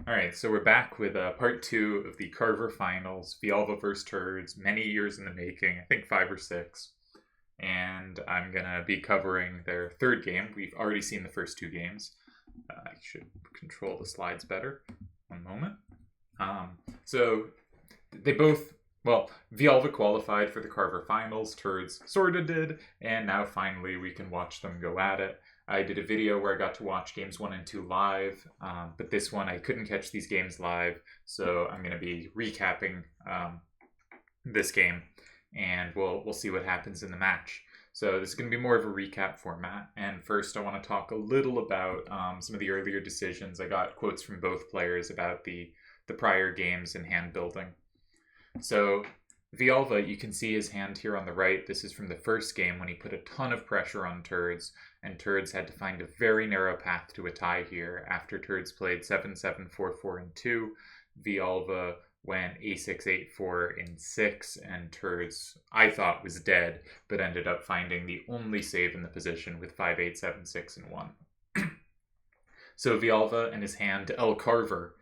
All right, so we're back with part two of the Carver finals, Villalva versus Turdz, many years in the making, I think 5 or 6. And I'm going to be covering their third game. We've already seen the first two games. I should control the slides better. One moment. So they both, Villalva qualified for the Carver finals, Turdz sort of did, and now finally we can watch them go at it. I did a video where I got to watch games 1 and 2 live, but this one I couldn't catch these games live, so I'm going to be recapping this game, and we'll see what happens in the match. So this is going to be more of a recap format, and first I want to talk a little about some of the earlier decisions. I got quotes from both players about the prior games and hand building. So Villalva, you can see his hand here on the right. This is from the first game when he put a ton of pressure on Turdz, and Turdz had to find a very narrow path to a tie here. After Turdz played 7-7, 4-4, and 2, Villalva went A6, 8-4 in 6, and Turdz, I thought, was dead, but ended up finding the only save in the position with 5-8, 7-6, and 1. So Villalva and his hand, Carver,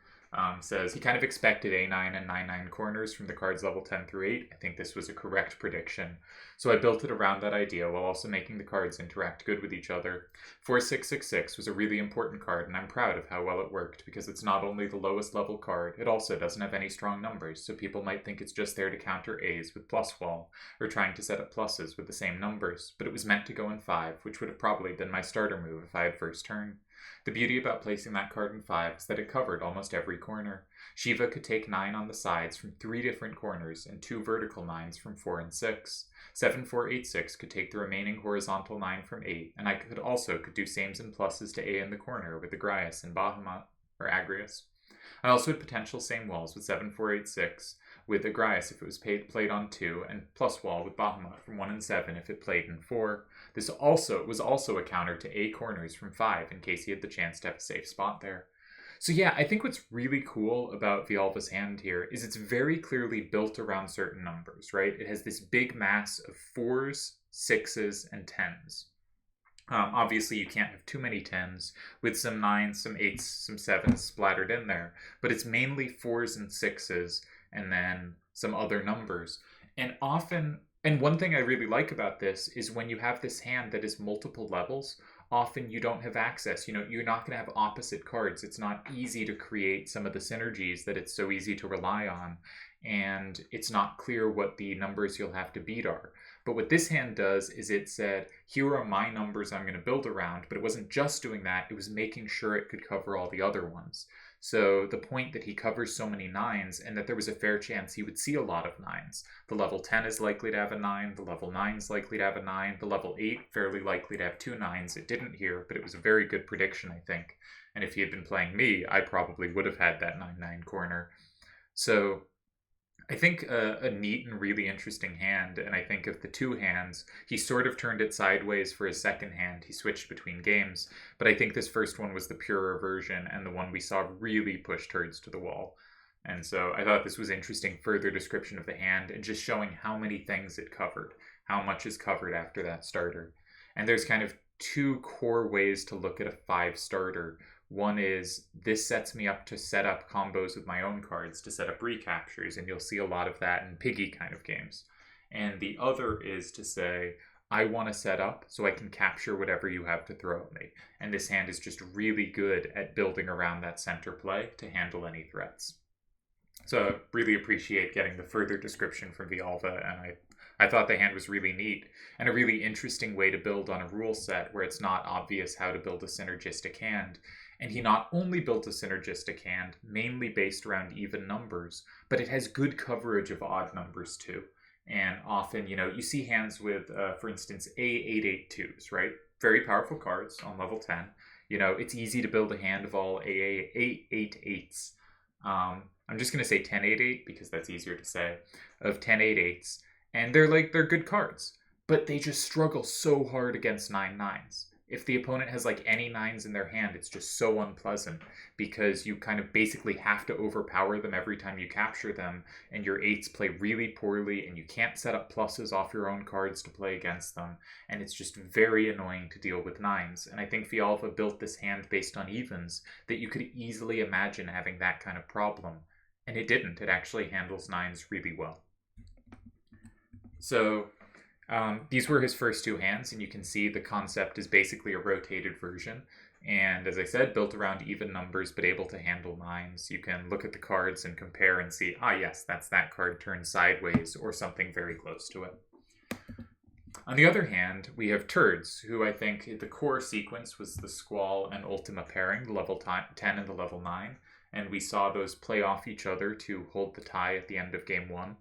says he kind of expected A9 and 9-9 corners from the cards level 10 through 8. I think this was a correct prediction. So I built it around that idea while also making the cards interact good with each other. 4-6-6-6 was a really important card, and I'm proud of how well it worked because it's not only the lowest level card, it also doesn't have any strong numbers, so people might think it's just there to counter A's with plus wall, or trying to set up pluses with the same numbers, but it was meant to go in 5, which would have probably been my starter move if I had first turn. The beauty about placing that card in 5 is that it covered almost every corner. Shiva could take 9 on the sides from 3 different corners and 2 vertical 9s from 4 and 6. 7-4-8-6 could take the remaining horizontal 9 from 8, and I could do sames and pluses to A in the corner with Agrias and Bahamut, or Agrias. I also had potential same walls with 7-4-8-6 with Agrias if it was played on 2, and plus wall with Bahamut from 1 and 7 if it played in 4. This was also a counter to A corners from 5 in case he had the chance to have a safe spot there. So yeah, I think what's really cool about Villalva's hand here is it's very clearly built around certain numbers, right? It has this big mass of 4s, 6s, and 10s. Obviously, you can't have too many 10s with some 9s, some 8s, some 7s splattered in there, but it's mainly 4s and 6s and then some other numbers. And one thing I really like about this is when you have this hand that is multiple levels, often you don't have access. You're not going to have opposite cards. It's not easy to create some of the synergies that it's so easy to rely on, and it's not clear what the numbers you'll have to beat are. But what this hand does is it said, here are my numbers I'm going to build around, but it wasn't just doing that, it was making sure it could cover all the other ones. So the point that he covers so many 9s and that there was a fair chance he would see a lot of 9s. The level 10 is likely to have a 9, the level 9 is likely to have a 9, the level 8 fairly likely to have 2 9s. It didn't here, but it was a very good prediction, I think. And if he had been playing me, I probably would have had that 9-9 corner. So I think a neat and really interesting hand, and I think of the two hands, he sort of turned it sideways for his second hand. He switched between games, but I think this first one was the purer version and the one we saw really push Turdz to the wall. And so I thought this was interesting further description of the hand and just showing how many things it covered, how much is covered after that starter. And there's kind of 2 core ways to look at a 5 starter. One is, this sets me up to set up combos with my own cards to set up recaptures, and you'll see a lot of that in piggy kind of games. And the other is to say, I want to set up so I can capture whatever you have to throw at me. And this hand is just really good at building around that center play to handle any threats. So I really appreciate getting the further description from Villalva, and I thought the hand was really neat and a really interesting way to build on a rule set where it's not obvious how to build a synergistic hand. And he not only built a synergistic hand, mainly based around even numbers, but it has good coverage of odd numbers too. And often, you see hands with, for instance, A882s, right? Very powerful cards on level 10. It's easy to build a hand of all A888s. I'm just going to say 1088 because that's easier to say, of 1088s. And they're good cards, but they just struggle so hard against 9-9s. if the opponent has like any 9s in their hand, it's just so unpleasant because you kind of basically have to overpower them every time you capture them, and your 8s play really poorly, and you can't set up pluses off your own cards to play against them, and it's just very annoying to deal with 9s. And I think Villalva built this hand based on evens that you could easily imagine having that kind of problem, and it didn't. It actually handles 9s really well. So these were his first 2 hands, and you can see the concept is basically a rotated version. And as I said, built around even numbers, but able to handle 9s. You can look at the cards and compare and see, yes, that's that card turned sideways, or something very close to it. On the other hand, we have Turdz, who I think the core sequence was the Squall and Ultima pairing, the level 10 and the level 9. And we saw those play off each other to hold the tie at the end of game 1.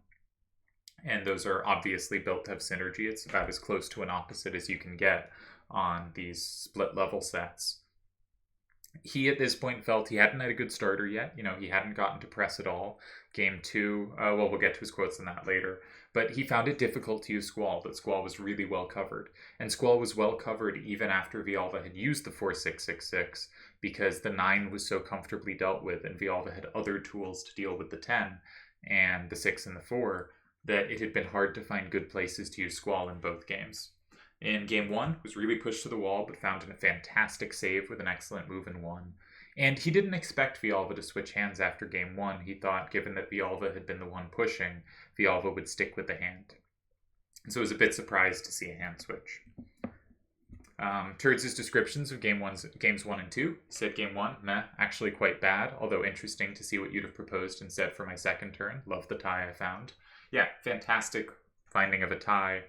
And those are obviously built to have synergy. It's about as close to an opposite as you can get on these split level sets. He at this point felt he hadn't had a good starter yet. He hadn't gotten to press at all. Game 2, we'll get to his quotes on that later. But he found it difficult to use Squall, but Squall was really well covered. And Squall was well covered even after Villalva had used the 4-6-6-6, because the 9 was so comfortably dealt with, and Villalva had other tools to deal with the 10 and the 6 and the 4, that it had been hard to find good places to use Squall in both games. In game 1, was really pushed to the wall, but found a fantastic save with an excellent move in 1. And he didn't expect Villalva to switch hands after game 1. He thought, given that Villalva had been the one pushing, Villalva would stick with the hand. So I was a bit surprised to see a hand switch. Turdz' descriptions of games 1 and 2. He said game 1, meh, actually quite bad, although interesting to see what you'd have proposed instead for my second turn. Love the tie I found. Yeah, fantastic finding of a tie.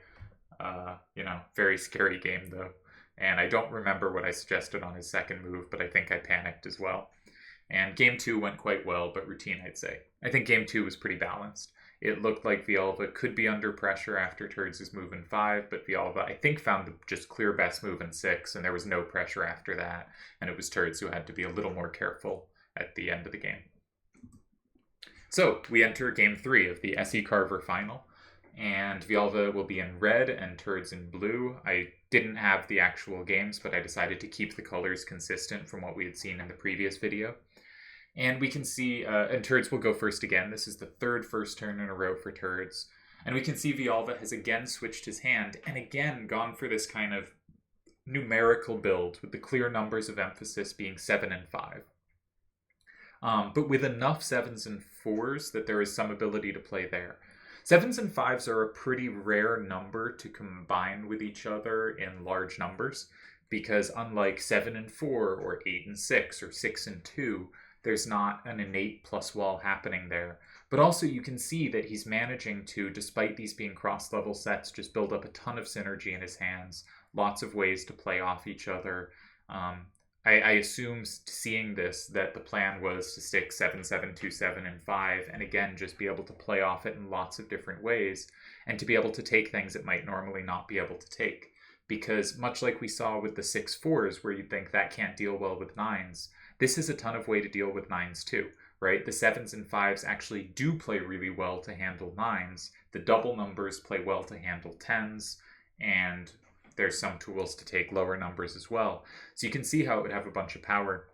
Very scary game though. And I don't remember what I suggested on his second move, but I think I panicked as well. And game 2 went quite well, but routine, I'd say. I think game 2 was pretty balanced. It looked like Villalva could be under pressure after Turdz' move in 5, but Villalva, I think, found the just clear best move in 6, and there was no pressure after that, and it was Turdz who had to be a little more careful at the end of the game. So, we enter game 3 of the SE Carver final, and Villalva will be in red and Turdz in blue. I didn't have the actual games, but I decided to keep the colors consistent from what we had seen in the previous video. And we can see, and Turdz will go first again. This is the third first turn in a row for Turdz. And we can see Villalva has again switched his hand, and again gone for this kind of numerical build, with the clear numbers of emphasis being 7 and 5. But with enough 7s and 4s that there is some ability to play there. 7s and 5s are a pretty rare number to combine with each other in large numbers, because unlike 7 and 4, or 8 and 6, or 6 and 2, there's not an innate plus wall happening there. But also you can see that he's managing to, despite these being cross-level sets, just build up a ton of synergy in his hands, lots of ways to play off each other. I assume, seeing this, that the plan was to stick 7, 7, 2, 7, and 5, and again, just be able to play off it in lots of different ways, and to be able to take things it might normally not be able to take. Because much like we saw with the 6-4s, where you'd think that can't deal well with 9s, this is a ton of way to deal with 9s too, right? The 7s and 5s actually do play really well to handle 9s. The double numbers play well to handle 10s, and there's some tools to take lower numbers as well. So you can see how it would have a bunch of power.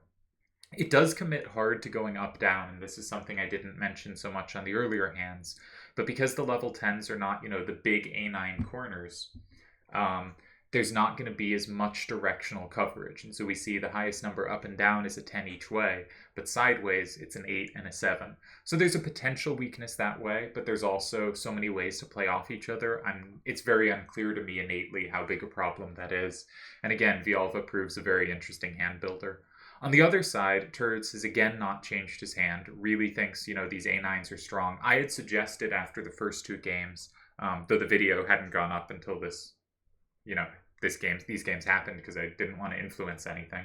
It does commit hard to going up-down, and this is something I didn't mention so much on the earlier hands, but because the level 10s are not, the big A9 corners, there's not going to be as much directional coverage. And so we see the highest number up and down is a 10 each way, but sideways it's an 8 and a 7. So there's a potential weakness that way, but there's also so many ways to play off each other. It's very unclear to me innately how big a problem that is. And again, Villalva proves a very interesting hand builder. On the other side, Turdz has again not changed his hand, really thinks, these A9s are strong. I had suggested after the first 2 games, though the video hadn't gone up until this, these games happened because I didn't want to influence anything.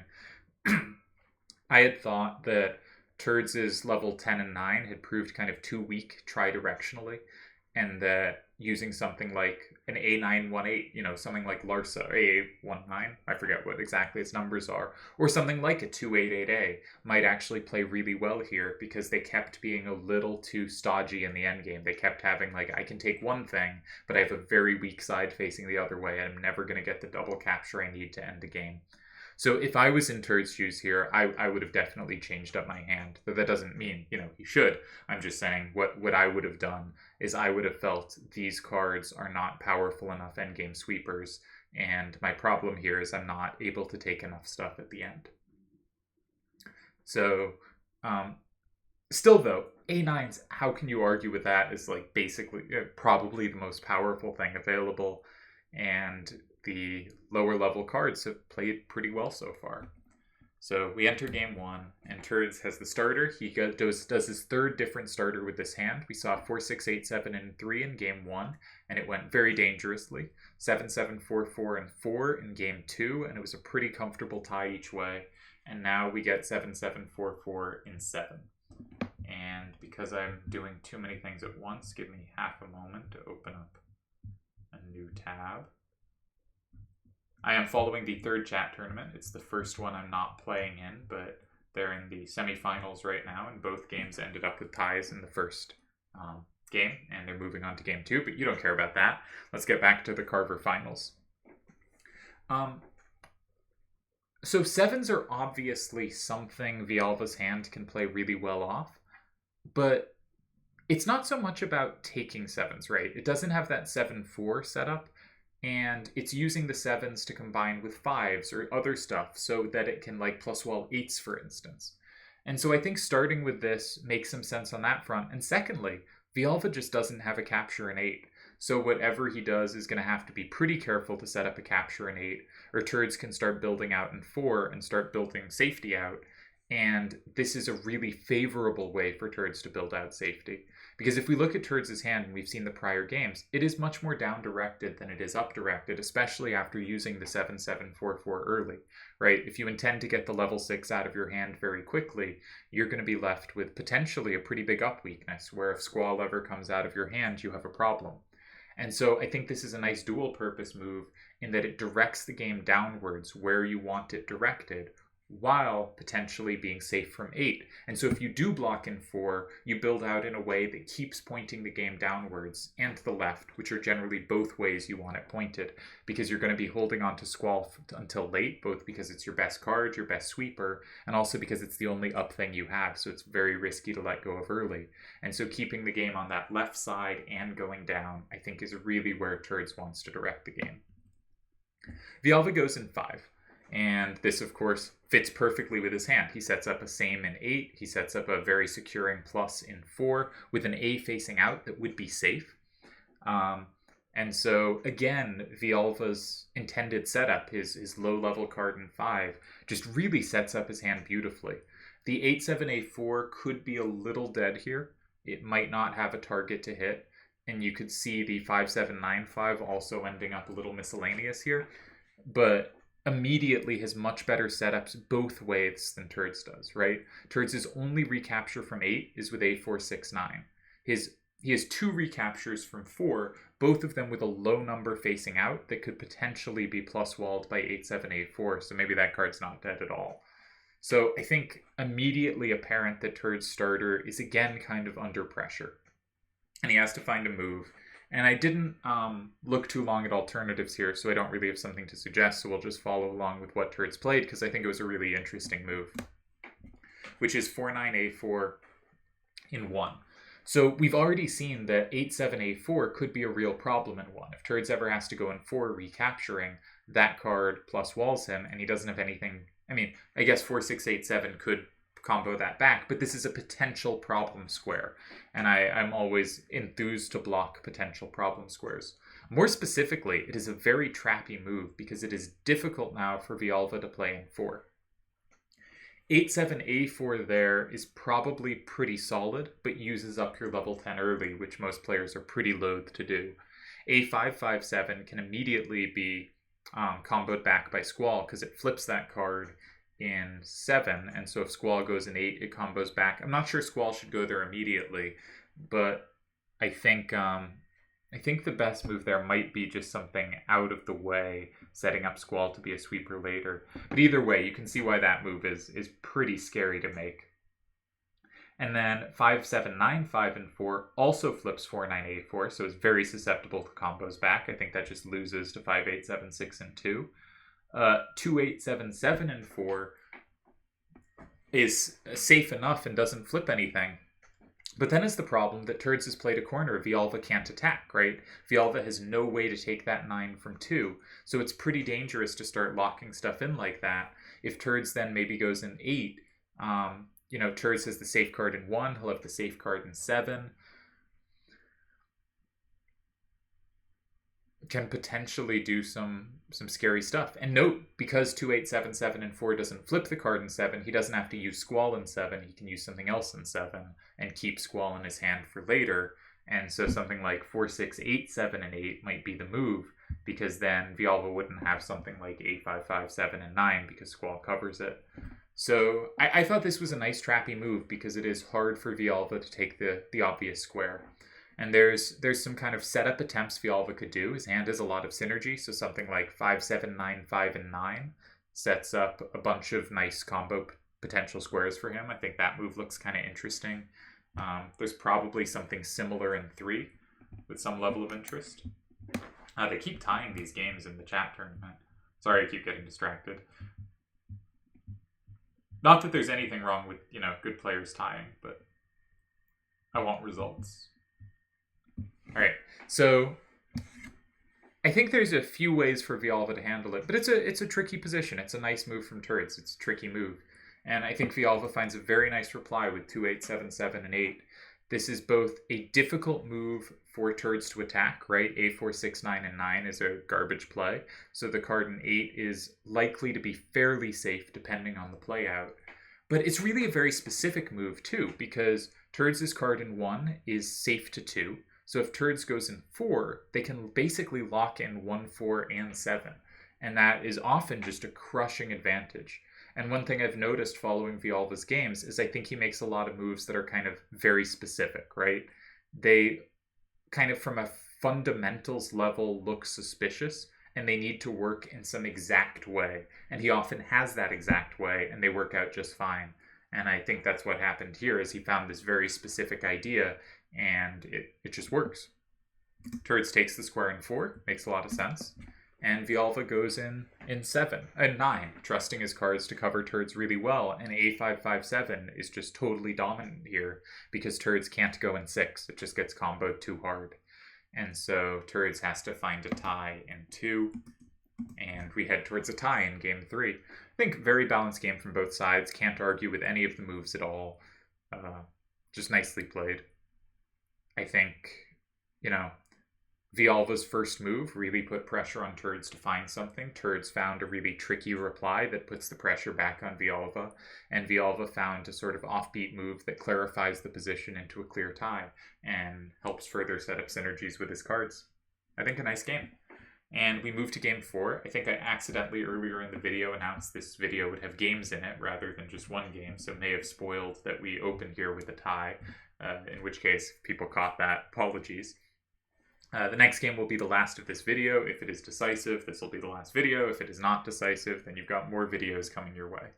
I had thought that Turdz' level 10 and 9 had proved kind of too weak tri-directionally, and that, using something like an A918, something like Larsa, or A19, I forget what exactly its numbers are, or something like a 288A might actually play really well here because they kept being a little too stodgy in the endgame. They kept having, like, I can take one thing, but I have a very weak side facing the other way, and I'm never going to get the double capture I need to end the game. So if I was in Turd's shoes here, I would have definitely changed up my hand. But that doesn't mean, he should. I'm just saying what I would have done is I would have felt these cards are not powerful enough endgame sweepers, and my problem here is I'm not able to take enough stuff at the end. So, still though, A9s, how can you argue with that, is like basically probably the most powerful thing available, and the lower level cards have played pretty well so far. So we enter game 1, and Turdz has the starter. He does his third different starter with this hand. We saw 4, 6, 8, 7, and 3 in game 1, and it went very dangerously. 7, 7, 4, 4, and 4 in game 2, and it was a pretty comfortable tie each way. And now we get 7, 7, 4, 4 in 7. And because I'm doing too many things at once, give me half a moment to open up a new tab. I am following the third chat tournament. It's the first one I'm not playing in, but they're in the semifinals right now, and both games ended up with ties in the first game, and they're moving on to game 2, but you don't care about that. Let's get back to the Carver finals. So 7s are obviously something Villalva's hand can play really well off, but it's not so much about taking 7s, right? It doesn't have that 7-4 setup, and it's using the 7s to combine with 5s or other stuff so that it can like plus wall 8s, for instance. And so I think starting with this makes some sense on that front. And secondly, Villalva just doesn't have a capture in 8. So whatever he does is going to have to be pretty careful to set up a capture in 8, or Turdz can start building out in 4 and start building safety out. And this is a really favorable way for Turdz to build out safety. Because if we look at Turdz' hand, and we've seen the prior games, it is much more down-directed than it is up-directed, especially after using the 7-7-4-4 early, right? If you intend to get the level 6 out of your hand very quickly, you're going to be left with potentially a pretty big up weakness, where if Squall ever comes out of your hand, you have a problem. And so I think this is a nice dual-purpose move in that it directs the game downwards where you want it directed, while potentially being safe from 8. And so if you do block in 4, you build out in a way that keeps pointing the game downwards and to the left, which are generally both ways you want it pointed, because you're going to be holding on to Squall until late, both because it's your best card, your best sweeper, and also because it's the only up thing you have, so it's very risky to let go of early. And so keeping the game on that left side and going down, I think, is really where Turdz wants to direct the game. Villalva goes in 5. And this, of course, fits perfectly with his hand. He sets up a same in 8. He sets up a very securing plus in 4 with an A facing out that would be safe. And so, again, Villalva's intended setup, his low-level card in 5, just really sets up his hand beautifully. The 8-7-A4 could be a little dead here. It might not have a target to hit. And you could see the 5-7-9-5 also ending up a little miscellaneous here. But immediately has much better setups both ways than Turdz does, right? Turdz' only recapture from 8 is with A4-6-9. He has 2 recaptures from 4, both of them with a low number facing out that could potentially be plus walled by 8-7-8-4, so maybe that card's not dead at all. So I think immediately apparent that Turdz' starter is again kind of under pressure, and he has to find a move. And I didn't look too long at alternatives here, so I don't really have something to suggest, so we'll just follow along with what Turdz played, because I think it was a really interesting move, which is 4-9-A4 in 1. So we've already seen that 8-7-A4 could be a real problem in 1. If Turdz ever has to go in 4 recapturing, that card plus walls him, and he doesn't have anything. I mean, I guess 4-6-8-7 could combo that back, but this is a potential problem square, and I'm always enthused to block potential problem squares. More specifically, it is a very trappy move because it is difficult now for Villalva to play in 4. 8-7-A4 there is probably pretty solid, but uses up your level 10 early, which most players are pretty loath to do. A5-5-7 can immediately be comboed back by Squall because it flips that card in 7, and so if Squall goes in 8, it combos back. I'm not sure Squall should go there immediately, but I think I think the best move there might be just something out of the way, setting up Squall to be a sweeper later. But either way, you can see why that move is pretty scary to make. And then 5, 7, 9, 5, and 4 also flips 4, 9, 8, 4, so it's very susceptible to combos back. I think that just loses to 5, 8, 7, 6, and 2. 2, 8, 7, 7, and 4 is safe enough and doesn't flip anything. But then is the problem that Turdz has played a corner. Villalva can't attack, right? Villalva has no way to take that 9 from 2. So it's pretty dangerous to start locking stuff in like that. If Turdz then maybe goes in 8, Turdz has the safe card in 1. He'll have the safe card in 7. Can potentially do some scary stuff. And note, because 2, 8, 7, 7, and 4 doesn't flip the card in 7, he doesn't have to use Squall in 7. He can use something else in 7 and keep Squall in his hand for later. And so something like 4, 6, 8, 7, and 8 might be the move, because then Villalva wouldn't have something like 8, 5, 5, 7, and 9 because Squall covers it. So I thought this was a nice trappy move because it is hard for Villalva to take the obvious square. And there's some kind of setup attempts Villalva could do. His hand has a lot of synergy, so something like 5, 7, 9, 5, and 9 sets up a bunch of nice combo potential squares for him. I think that move looks kind of interesting. There's probably something similar in 3 with some level of interest. They keep tying these games in the chat tournament. Sorry, I keep getting distracted. Not that there's anything wrong with, good players tying, but I want results. All right, so I think there's a few ways for Villalva to handle it, but it's a tricky position. It's a nice move from Turdz. It's a tricky move. And I think Villalva finds a very nice reply with 2, 8, 7, 7, and 8. This is both a difficult move for Turdz to attack, right? A4, 6, 9, and 9 is a garbage play. So the card in 8 is likely to be fairly safe depending on the play out. But it's really a very specific move too, because Turdz's card in 1 is safe to 2. So if Turdz goes in 4, they can basically lock in 1, 4, and 7. And that is often just a crushing advantage. And one thing I've noticed following Villalva's games is I think he makes a lot of moves that are kind of very specific, right? They kind of from a fundamentals level look suspicious, and they need to work in some exact way. And he often has that exact way, and they work out just fine. And I think that's what happened here, is he found this very specific idea, and it just works. Turdz takes the square in 4, makes a lot of sense. And Villalva goes in 7 and 9, trusting his cards to cover Turdz really well. And A557 is just totally dominant here because Turdz can't go in 6. It just gets comboed too hard. And so Turdz has to find a tie in 2. And we head towards a tie in game 3. I think very balanced game from both sides. Can't argue with any of the moves at all. Just nicely played. I think, Villalva's first move really put pressure on Turdz to find something. Turdz found a really tricky reply that puts the pressure back on Villalva, and Villalva found a sort of offbeat move that clarifies the position into a clear tie and helps further set up synergies with his cards. I think a nice game. And we move to game 4. I think I accidentally earlier in the video announced this video would have games in it rather than just one game, so may have spoiled that we opened here with a tie, in which case, if people caught that, apologies. The next game will be the last of this video. If it is decisive, this will be the last video. If it is not decisive, then you've got more videos coming your way.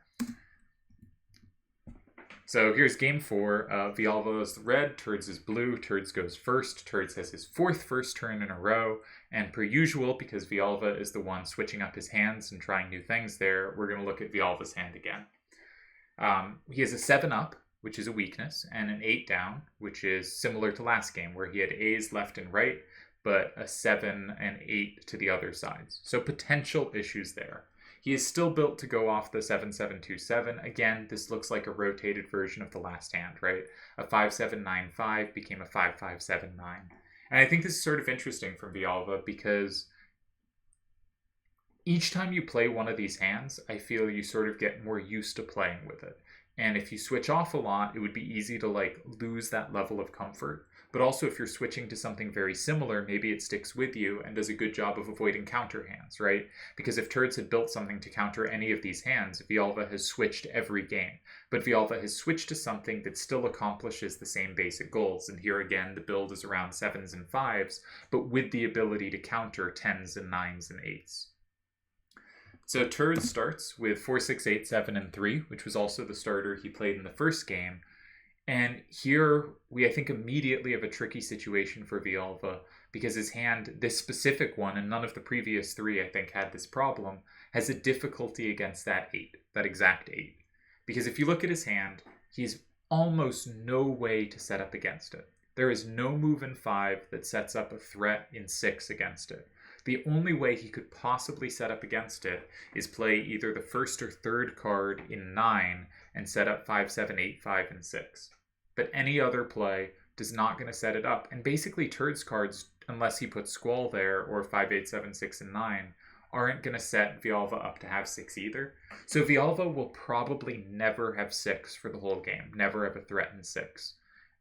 So here's game 4. Villalva is red, Turdz is blue. Turdz goes first. Turdz has his 4th first turn in a row. And per usual, because Villalva is the one switching up his hands and trying new things there, we're going to look at Villalva's hand again. He has a 7 up, which is a weakness, and an 8 down, which is similar to last game, where he had A's left and right, but a 7 and 8 to the other sides. So potential issues there. He is still built to go off the 7-7-2-7. Again, this looks like a rotated version of the last hand, right? A 5-7-9-5 became a 5-5-7-9. And I think this is sort of interesting from Villalva because each time you play one of these hands, I feel you sort of get more used to playing with it. And if you switch off a lot, it would be easy to like lose that level of comfort. But also if you're switching to something very similar, maybe it sticks with you and does a good job of avoiding counter hands, right? Because if Turdz had built something to counter any of these hands, Villalva has switched every game. But Villalva has switched to something that still accomplishes the same basic goals. And here again, the build is around 7s and 5s, but with the ability to counter 10s and 9s and 8s. So Turdz starts with 4, 6, 8, 7, and 3, which was also the starter he played in the first game. And here we, I think, immediately have a tricky situation for Villalva because his hand, this specific one, and none of the previous 3, I think, had this problem, has a difficulty against that 8, that exact 8. Because if you look at his hand, he's almost no way to set up against it. There is no move in 5 that sets up a threat in 6 against it. The only way he could possibly set up against it is play either the first or third card in 9 and set up 5, 7, 8, 5, and 6. But any other play is not going to set it up. And basically Turdz cards, unless he puts Squall there, or 5, 8, 7, 6, and 9, aren't going to set Villalva up to have 6 either. So Villalva will probably never have 6 for the whole game, never have a threat in 6.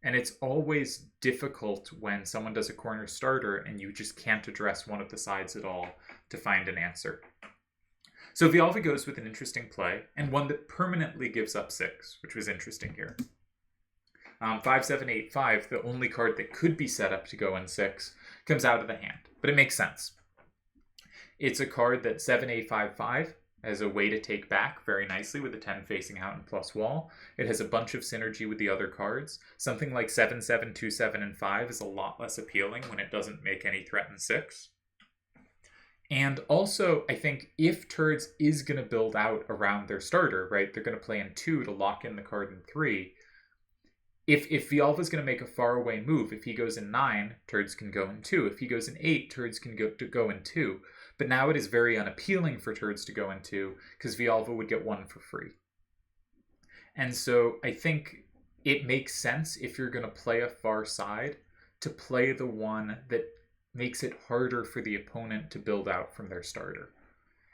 And it's always difficult when someone does a corner starter and you just can't address one of the sides at all to find an answer. So Villalva goes with an interesting play, and one that permanently gives up 6, which was interesting here. 5, 7, 8, 5, the only card that could be set up to go in 6, comes out of the hand. But it makes sense. It's a card that 7, 8, 5, 5 as a way to take back very nicely with a 10 facing out and plus wall. It has a bunch of synergy with the other cards. Something like 7, 7, 2, 7, and 5 is a lot less appealing when it doesn't make any threat in 6. And also, I think if Turdz is going to build out around their starter, right, they're going to play in 2 to lock in the card in 3. If Villalva is going to make a faraway move, if he goes in 9, Turdz can go in 2. If he goes in 8, Turdz can go in 2. But now it is very unappealing for Turdz to go in 2 because Villalva would get 1 for free. And so I think it makes sense if you're going to play a far side to play the one that makes it harder for the opponent to build out from their starter.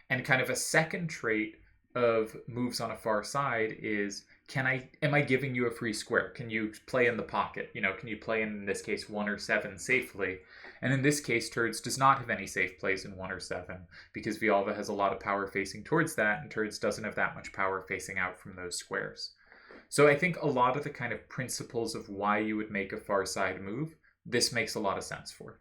And kind of a second trait of moves on a far side is, am I giving you a free square? Can you play in the pocket? Can you play in this case 1 or 7 safely? And in this case, Turdz does not have any safe plays in 1 or 7 because Villalva has a lot of power facing towards that, and Turdz doesn't have that much power facing out from those squares. So I think a lot of the kind of principles of why you would make a far side move, this makes a lot of sense for.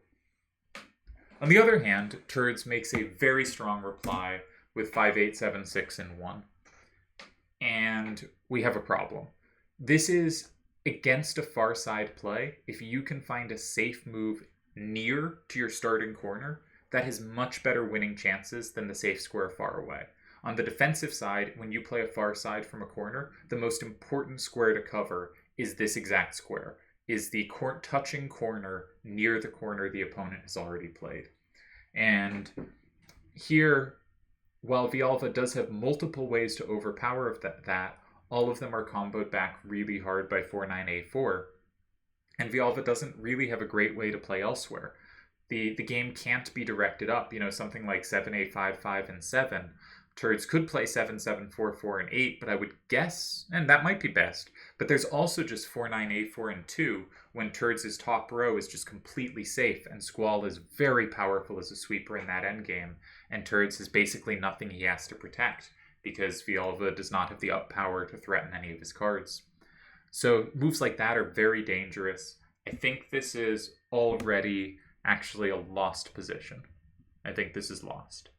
On the other hand, Turdz makes a very strong reply with 5, 8, 7, 6, and 1. And we have a problem. This is against a far side play. If you can find a safe move near to your starting corner, that has much better winning chances than the safe square far away. On the defensive side, when you play a far side from a corner, the most important square to cover is this exact square, is the touching corner near the corner the opponent has already played. And here, while Villalva does have multiple ways to overpower that, all of them are comboed back really hard by 4-9-A-4. And Villalva doesn't really have a great way to play elsewhere. The game can't be directed up. Something like 7-A-5-5 and 7. Turdz could play 7-7-4-4 and 8, but I would guess, and that might be best, but there's also just 4-9-A-4 and 2 when Turdz's top row is just completely safe, and Squall is very powerful as a sweeper in that endgame, and Turdz has basically nothing he has to protect, because Villalva does not have the up power to threaten any of his cards. So moves like that are very dangerous. I think this is already actually a lost position. I think this is lost.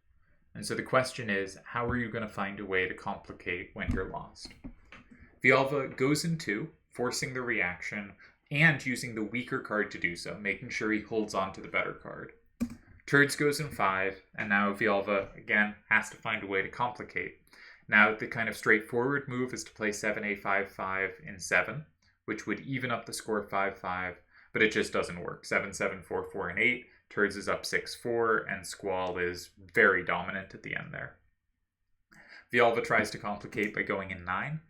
And so the question is, how are you going to find a way to complicate when you're lost? Villalva goes in 2, forcing the reaction, and using the weaker card to do so, making sure he holds on to the better card. Turdz goes in 5, and now Villalva, again, has to find a way to complicate. Now, the kind of straightforward move is to play 7-A-5-5 in 7, which would even up the score 5-5, but it just doesn't work. 7-7-4-4 and 8, Turdz is up 6-4, and Squall is very dominant at the end there. Villalva tries to complicate by going in 9,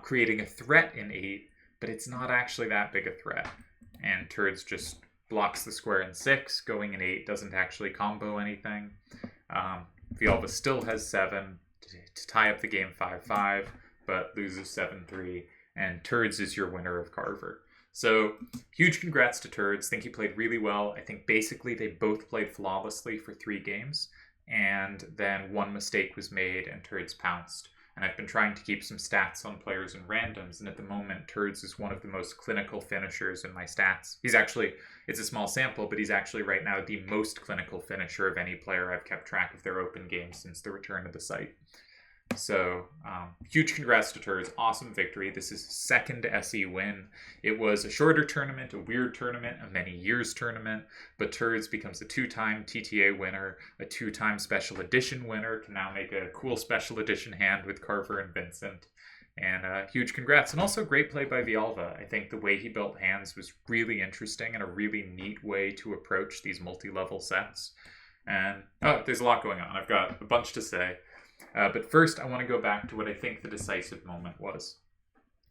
creating a threat in 8, but it's not actually that big a threat. And Turdz just blocks the square in 6, going in 8 doesn't actually combo anything. Villalva still has 7 to tie up the game 5-5. but loses 7-3, and Turdz is your winner of Carver. So huge congrats to Turdz. I think he played really well. I think basically they both played flawlessly for 3 games, and then one mistake was made and Turdz pounced. And I've been trying to keep some stats on players and randoms, and at the moment, Turdz is one of the most clinical finishers in my stats. He's actually, it's a small sample, but he's actually right now the most clinical finisher of any player I've kept track of their open games since the return to the site. So, huge congrats to Turdz. Awesome victory. This is his second SE win. It was a shorter tournament, a weird tournament, a many years tournament, but Turdz becomes a 2-time TTA winner, a 2-time special edition winner, can now make a cool special edition hand with Carver and Vincent. And huge congrats. And also great play by Villalva. I think the way he built hands was really interesting and a really neat way to approach these multi-level sets. And there's a lot going on. I've got a bunch to say. But first, I want to go back to what I think the decisive moment was,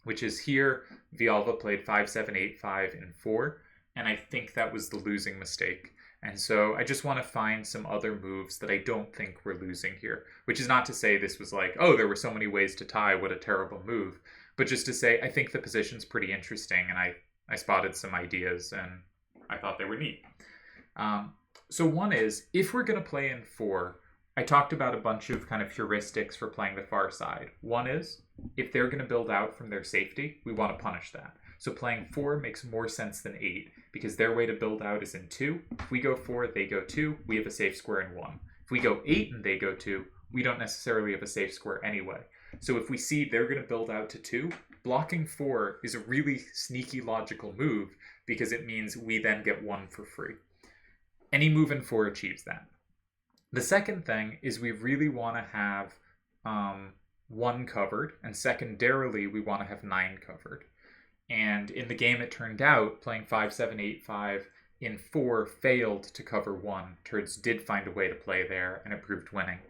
which is here, Villalva played 5-7, 8-5 in 4, and I think that was the losing mistake. And so I just want to find some other moves that I don't think we're losing here, which is not to say this was like, oh, there were so many ways to tie, what a terrible move, but just to say I think the position's pretty interesting, and I spotted some ideas, and I thought they were neat. So one is, if we're going to play in 4, I talked about a bunch of kind of heuristics for playing the far side. One is, if they're going to build out from their safety, we want to punish that. So playing 4 makes more sense than 8, because their way to build out is in 2. If we go 4, they go 2, we have a safe square in 1. If we go 8 and they go 2, we don't necessarily have a safe square anyway. So if we see they're going to build out to 2, blocking 4 is a really sneaky logical move, because it means we then get 1 for free. Any move in 4 achieves that. The second thing is we really want to have 1 covered, and secondarily we want to have 9 covered. And in the game it turned out, playing 5-7, 8-5 in 4 failed to cover 1. Turdz did find a way to play there, and it proved winning.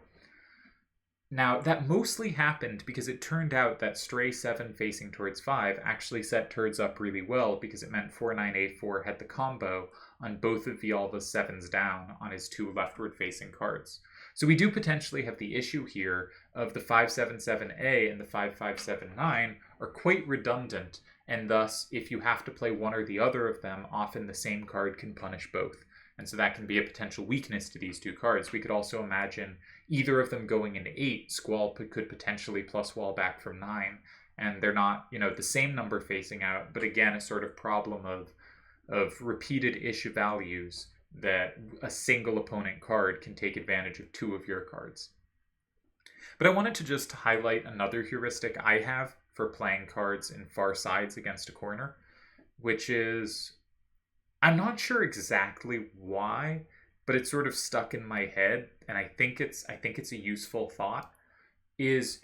Now, that mostly happened because it turned out that stray 7 facing towards 5 actually set Turdz up really well, because it meant 4-9-8-4 had the combo on both of Villalva's 7s down on his 2 leftward facing cards. So we do potentially have the issue here of the 5-7-7A and the 5-5-7-9 are quite redundant, and thus if you have to play one or the other of them, often the same card can punish both. And so that can be a potential weakness to these 2 cards. We could also imagine either of them going into 8, Squall could potentially plus wall back from 9, and they're not, the same number facing out, but again, a sort of problem of repeated issue values that a single opponent card can take advantage of 2 of your cards. But I wanted to just highlight another heuristic I have for playing cards in far sides against a corner, which is, I'm not sure exactly why, but it's sort of stuck in my head, and I think it's a useful thought, is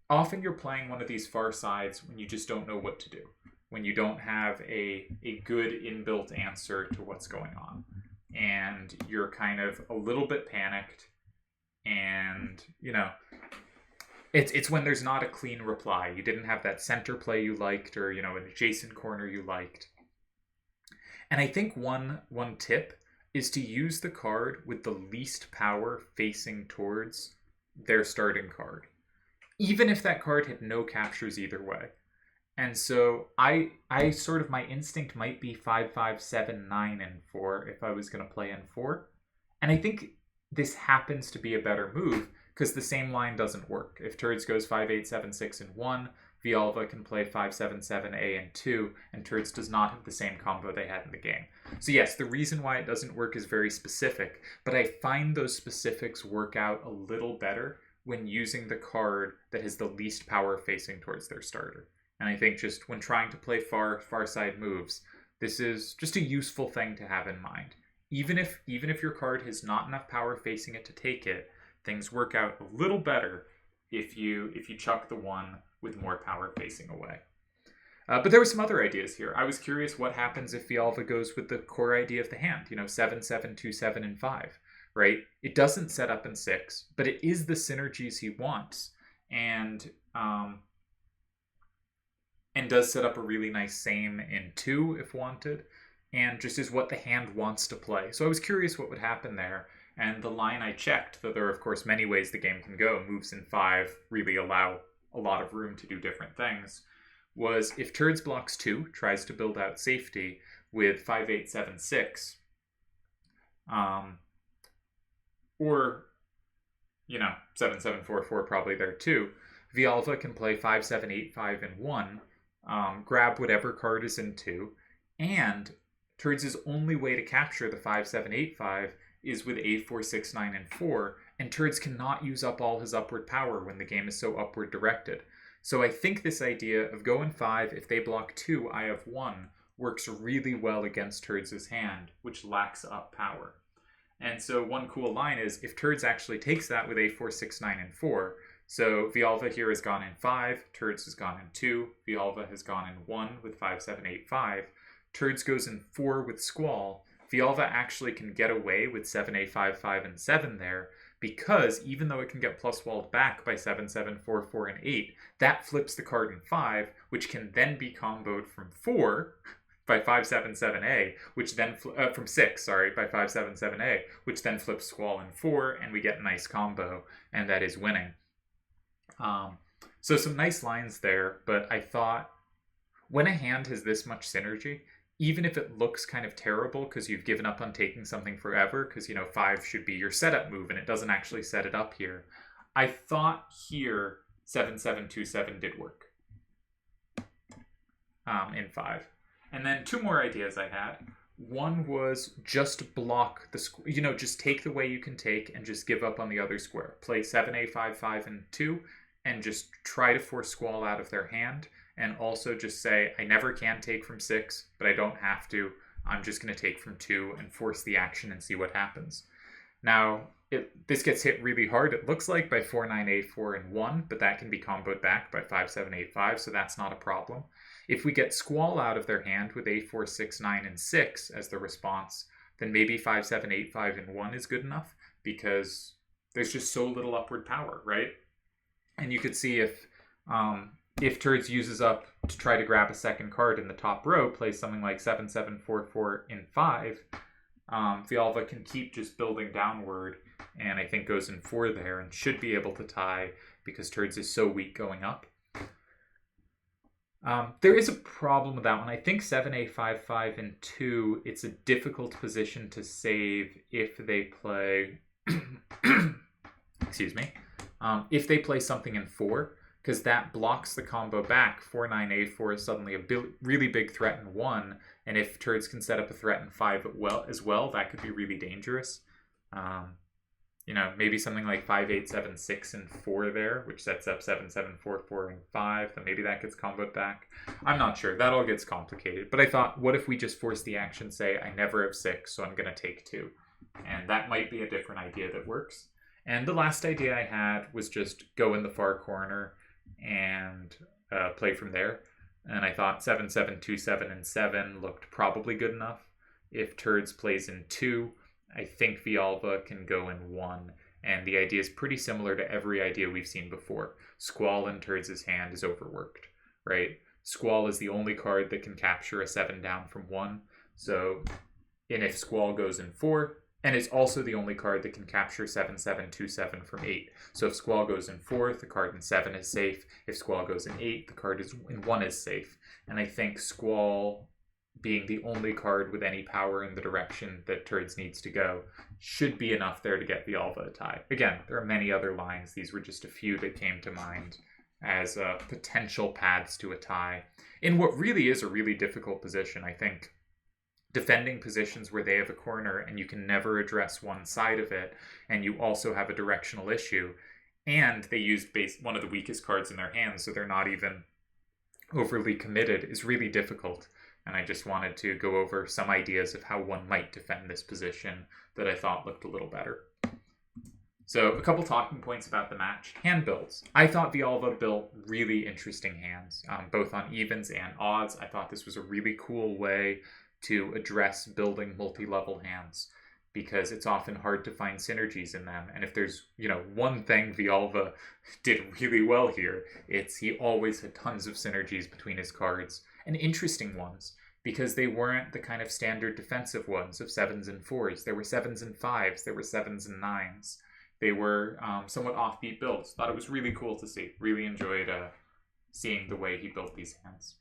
often you're playing one of these far sides when you just don't know what to do, when you don't have a good inbuilt answer to what's going on, and you're kind of a little bit panicked, and, it's when there's not a clean reply. You didn't have that center play you liked, or, an adjacent corner you liked. And I think one tip is to use the card with the least power facing towards their starting card, even if that card had no captures either way. And so I sort of, my instinct might be 5-5-7-9 and 4 if I was going to play in 4. And I think this happens to be a better move because the same line doesn't work. If Turdz goes 5-8-7-6 and 1, Villalva can play 5-7-7-A and 2, and Turdz does not have the same combo they had in the game. So yes, the reason why it doesn't work is very specific, but I find those specifics work out a little better when using the card that has the least power facing towards their starter. And I think just when trying to play far side moves, this is just a useful thing to have in mind. Even if your card has not enough power facing it to take it, things work out a little better if you chuck the one with more power facing away. But there were some other ideas here. I was curious what happens if Villalva goes with the core idea of the hand, 7-7, 2-7, and 5, right? It doesn't set up in 6, but it is the synergies he wants, and does set up a really nice same in 2 if wanted, and just is what the hand wants to play. So I was curious what would happen there, and the line I checked, though there are of course many ways the game can go, moves in 5 really allow a lot of room to do different things, was if Turdz blocks 2, tries to build out safety with 5-8-7-6, or, 7-7-4-4 probably there too, Villalva can play 5-7-8-5 in 1, grab whatever card is in 2, and Turdz' only way to capture the 5-7-8-5 is with A4, 6, 9, and 4, and Turdz cannot use up all his upward power when the game is so upward directed. So I think this idea of go in 5, if they block 2, I have 1, works really well against Turdz' hand, which lacks up power. And so one cool line is, if Turdz actually takes that with A4, 6, 9, and 4, so Villalva here has gone in 5, Turdz has gone in 2, Villalva has gone in 1 with 5-7-8-5, Turdz goes in 4 with Squall, Villalva actually can get away with 7-A-5-5 and 7 there, because even though it can get plus walled back by 7-7-4-4 and 8, that flips the card in 5, which can then be comboed from 4 by 5-7-7-A, which then from 6, by 5-7-7-A, which then flips Squall in 4, and we get a nice combo, and that is winning. So some nice lines there, but I thought when a hand has this much synergy, even if it looks kind of terrible because you've given up on taking something forever, because 5 should be your setup move and it doesn't actually set it up here, I thought here 7-7-2-7 did work in 5. And then 2 more ideas I had. One was just block the just take the way you can take and just give up on the other square. Play 7-A-5-5 and 2 and just try to force Squall out of their hand. And also just say, I never can take from 6, but I don't have to. I'm just going to take from 2 and force the action and see what happens. Now, this gets hit really hard, it looks like, by 4-9-8-4 and 1, but that can be comboed back by 5-7-8-5, so that's not a problem. If we get Squall out of their hand with A4, 6, 9, and 6 as the response, then maybe 5-7-8-5 and 1 is good enough, because there's just so little upward power, right? And you could see if Turdz uses up to try to grab a second card in the top row, plays something like 7-7-4-4 in 5, Villalva can keep just building downward, and I think goes in 4 there, and should be able to tie because Turdz is so weak going up. There is a problem with that one. I think 7-A-5-5 and 2, it's a difficult position to save if they play... excuse me. If they play something in 4, because that blocks the combo back. 4-9-8-4 is suddenly a really big threat in 1, and if Turdz can set up a threat in 5 as well, that could be really dangerous. Maybe something like 5-8-7-6 and 4 there, which sets up 7-7-4-4 and 5, then maybe that gets comboed back. I'm not sure. That all gets complicated. But I thought, what if we just force the action, say, I never have 6, so I'm going to take 2. And that might be a different idea that works. And the last idea I had was just go in the far corner and play from there. And I thought 7-7-2-7 and 7 looked probably good enough. If Turdz plays in 2, I think Villalva can go in 1. And the idea is pretty similar to every idea we've seen before. Squall in Turdz' hand is overworked, right? Squall is the only card that can capture a 7 down from 1. And if Squall goes in 4, and it's also the only card that can capture 7-7-2-7 from 8. So if Squall goes in 4, the card in 7 is safe. If Squall goes in 8, the card in 1 is safe. And I think Squall, being the only card with any power in the direction that Turdz needs to go, should be enough there to get Villalva a tie. Again, there are many other lines. These were just a few that came to mind as potential paths to a tie. In what really is a really difficult position, I think. Defending positions where they have a corner and you can never address one side of it, and you also have a directional issue, and they used one of the weakest cards in their hands, so they're not even overly committed, is really difficult. And I just wanted to go over some ideas of how one might defend this position that I thought looked a little better. So a couple talking points about the match. Hand builds. I thought Villalva built really interesting hands, both on evens and odds. I thought this was a really cool way to address building multi-level hands, because it's often hard to find synergies in them. And if there's, one thing Villalva did really well here, it's he always had tons of synergies between his cards, and interesting ones, because they weren't the kind of standard defensive ones of 7s and 4s. There were 7s and 5s, there were 7s and 9s. They were somewhat offbeat builds. Thought it was really cool to see. Really enjoyed seeing the way he built these hands.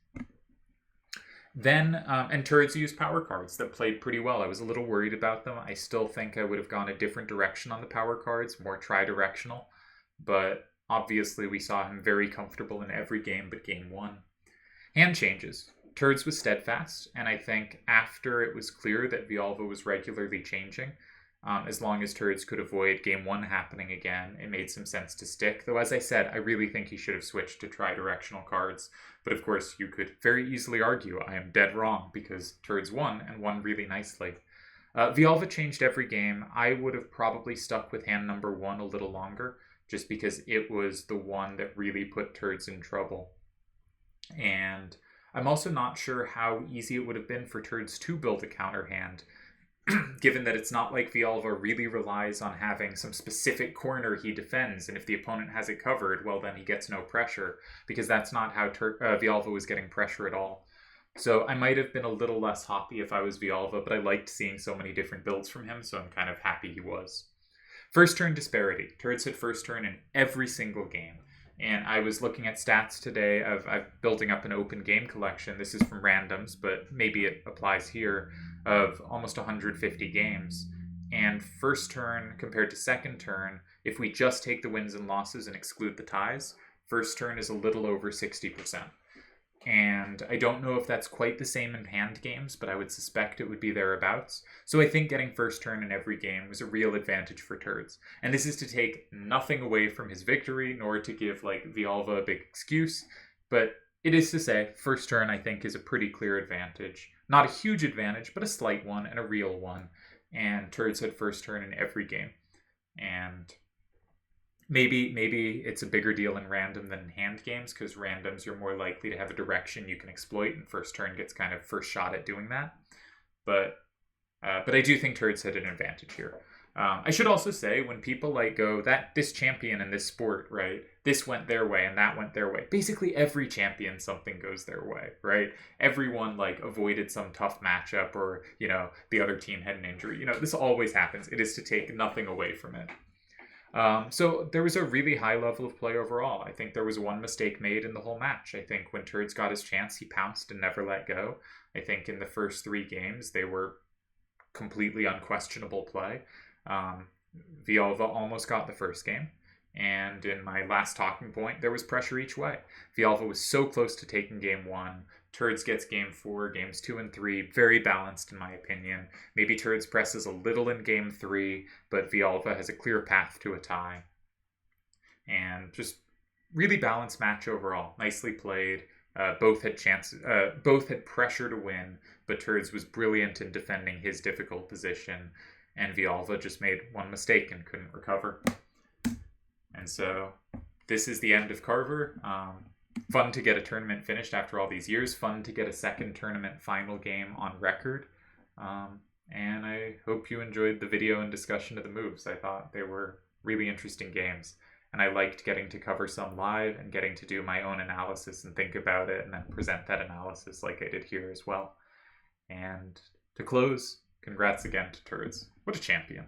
Then, and Turdz used power cards that played pretty well. I was a little worried about them. I still think I would have gone a different direction on the power cards, more tri-directional. But obviously we saw him very comfortable in every game but game 1. Hand changes. Turdz was steadfast, and I think after it was clear that Villalva was regularly changing, as long as Turdz could avoid game 1 happening again, it made some sense to stick. Though, as I said, I really think he should have switched to tri-directional cards. But of course, you could very easily argue I am dead wrong, because Turdz won, and won really nicely. Villalva changed every game. I would have probably stuck with hand number 1 a little longer, just because it was the one that really put Turdz in trouble. And I'm also not sure how easy it would have been for Turdz to build a counter hand, given that it's not like Villalva really relies on having some specific corner he defends, and if the opponent has it covered, well, then he gets no pressure, because that's not how Villalva was getting pressure at all. So I might have been a little less hoppy if I was Villalva, but I liked seeing so many different builds from him, so I'm kind of happy he was. First turn disparity. Turdz had first turn in every single game. And I was looking at stats today of building up an open game collection. This is from randoms, but maybe it applies here, of almost 150 games. And first turn compared to second turn, if we just take the wins and losses and exclude the ties, first turn is a little over 60%. And I don't know if that's quite the same in hand games, but I would suspect it would be thereabouts. So I think getting first turn in every game was a real advantage for Turdz. And this is to take nothing away from his victory, nor to give Villalva a big excuse, but it is to say first turn I think is a pretty clear advantage. Not a huge advantage, but a slight one and a real one. And Turdz had first turn in every game. And maybe it's a bigger deal in random than in hand games, because randoms you're more likely to have a direction you can exploit, and first turn gets kind of first shot at doing that. But I do think Turdz had an advantage here. I should also say, when people go that this champion in this sport, right, this went their way and that went their way. Basically every champion, something goes their way, right? Everyone avoided some tough matchup, or the other team had an injury. This always happens. It is to take nothing away from it. So there was a really high level of play overall. I think there was one mistake made in the whole match. I think when Turdz got his chance, he pounced and never let go. I think in the first 3 games, they were completely unquestionable play. Villalva almost got the first game. And in my last talking point, there was pressure each way. Villalva was so close to taking game 1. Turdz gets game 4, games 2 and 3, very balanced in my opinion. Maybe Turdz presses a little in game 3, but Villalva has a clear path to a tie. And just really balanced match overall. Nicely played. Both had pressure to win, but Turdz was brilliant in defending his difficult position, and Villalva just made one mistake and couldn't recover. And so this is the end of Carver. Fun to get a tournament finished after all these years. Fun to get a second tournament final game on record. And I hope you enjoyed the video and discussion of the moves. I thought they were really interesting games. And I liked getting to cover some live and getting to do my own analysis and think about it and then present that analysis like I did here as well. And to close, congrats again to Turdz. What a champion.